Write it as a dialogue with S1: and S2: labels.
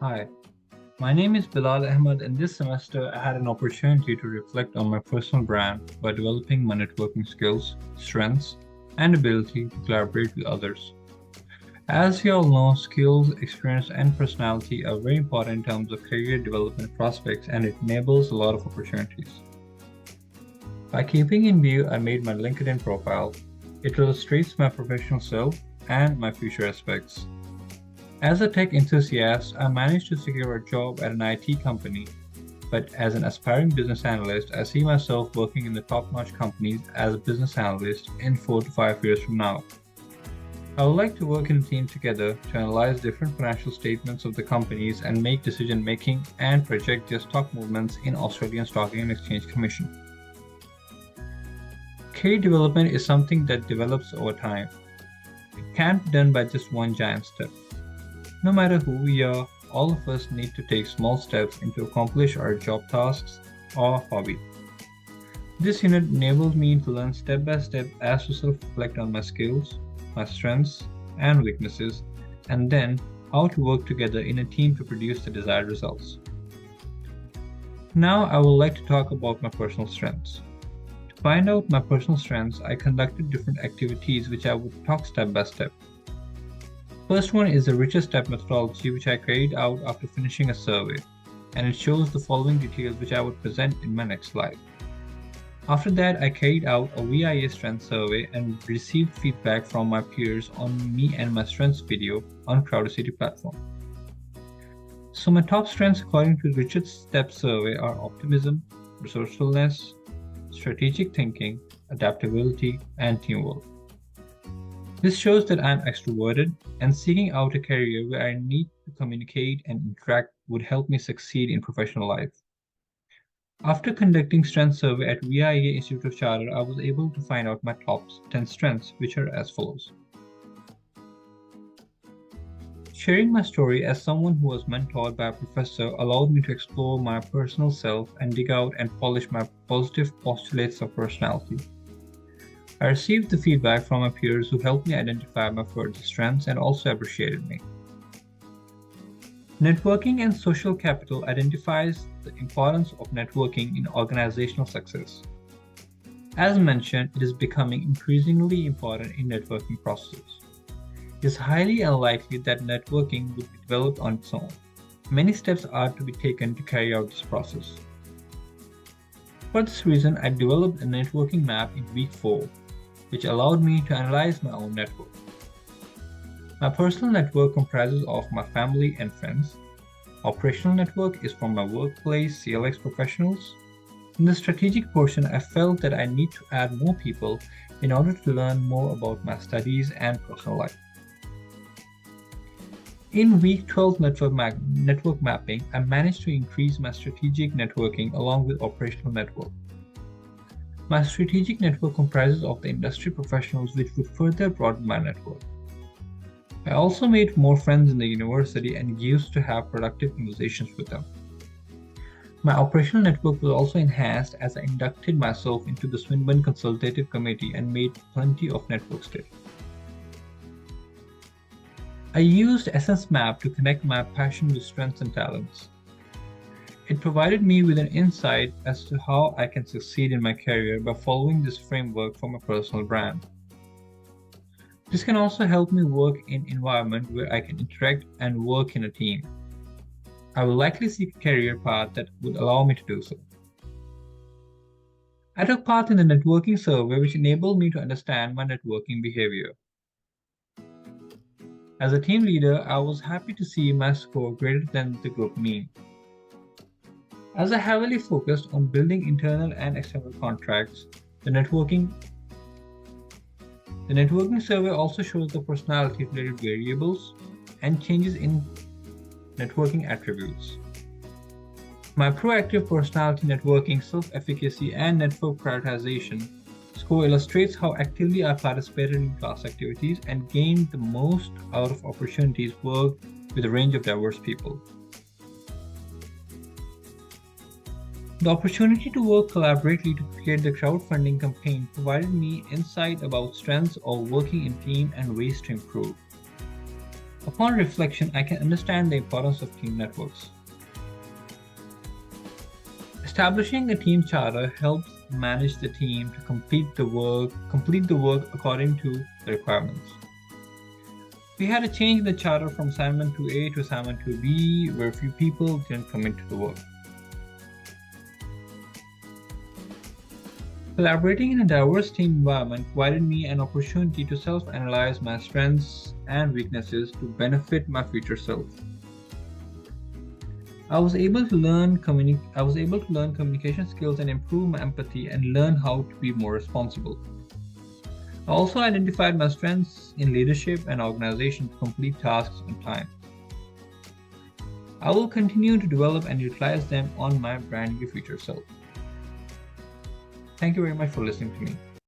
S1: Hi, my name is Bilal Ahmed, and this semester I had an opportunity to reflect on my personal brand by developing my networking skills, strengths, and ability to collaborate with others. As you all know, skills, experience, and personality are very important in terms of career development prospects, and it enables a lot of opportunities. By keeping in view, I made my LinkedIn profile. It illustrates my professional self and my future aspects. As a tech enthusiast, I managed to secure a job at an IT company, but as an aspiring business analyst, I see myself working in the top-notch companies as a business analyst in 4 to 5 years from now. I would like to work in a team together to analyze different financial statements of the companies and make decision making and project their stock movements in Australian Stock and Exchange Commission. Career development is something that develops over time. It can't be done by just one giant step. No matter who we are, all of us need to take small steps to accomplish our job tasks or hobby. This unit enables me to learn step by step as to self-reflect on my skills, my strengths and weaknesses, and then how to work together in a team to produce the desired results. Now I would like to talk about my personal strengths. To find out my personal strengths, I conducted different activities which I would talk step by step. First one is the Richer Step methodology, which I carried out after finishing a survey, and it shows the following details which I would present in my next slide. After that, I carried out a VIA strength survey and received feedback from my peers on me and my strengths video on Crowdicity platform. So my top strengths according to the Richard Step survey are optimism, resourcefulness, strategic thinking, adaptability, and teamwork. This shows that I'm extroverted, and seeking out a career where I need to communicate and interact would help me succeed in professional life. After conducting strength survey at VIA Institute of Charter, I was able to find out my top 10 strengths, which are as follows. Sharing my story as someone who was mentored by a professor allowed me to explore my personal self and dig out and polish my positive postulates of personality. I received the feedback from my peers who helped me identify my further strengths and also appreciated me. Networking and social capital identifies the importance of networking in organizational success. As mentioned, it is becoming increasingly important in networking processes. It is highly unlikely that networking would be developed on its own. Many steps are to be taken to carry out this process. For this reason, I developed a networking map in week 4, which allowed me to analyze my own network. My personal network comprises of my family and friends. Operational network is from my workplace CLX professionals. In the strategic portion, I felt that I need to add more people in order to learn more about my studies and personal life. In week 12 network mapping, I managed to increase my strategic networking along with operational network. My strategic network comprises of the industry professionals which would further broaden my network. I also made more friends in the university and used to have productive conversations with them. My operational network was also enhanced as I inducted myself into the Swinburne Consultative Committee and made plenty of network study. I used Essence Map to connect my passion with strengths and talents. It provided me with an insight as to how I can succeed in my career by following this framework for my personal brand. This can also help me work in an environment where I can interact and work in a team. I will likely seek a career path that would allow me to do so. I took part in the networking survey, which enabled me to understand my networking behavior. As a team leader, I was happy to see my score greater than the group mean. As I heavily focused on building internal and external contracts, the networking survey also shows the personality-related variables and changes in networking attributes. My proactive personality networking, self-efficacy, and network prioritization score illustrates how actively I participated in class activities and gained the most out of opportunities worked with a range of diverse people. The opportunity to work collaboratively to create the crowdfunding campaign provided me insight about strengths of working in team and ways to improve. Upon reflection, I can understand the importance of team networks. Establishing a team charter helps manage the team to complete the work according to the requirements. We had a change in the charter from assignment 2A to assignment 2B, where few people didn't commit to the work. Collaborating in a diverse team environment provided me an opportunity to self-analyze my strengths and weaknesses to benefit my future self. I was able to learn communication skills and improve my empathy and learn how to be more responsible. I also identified my strengths in leadership and organization to complete tasks on time. I will continue to develop and utilize them on my brand new future self. Thank you very much for listening to me.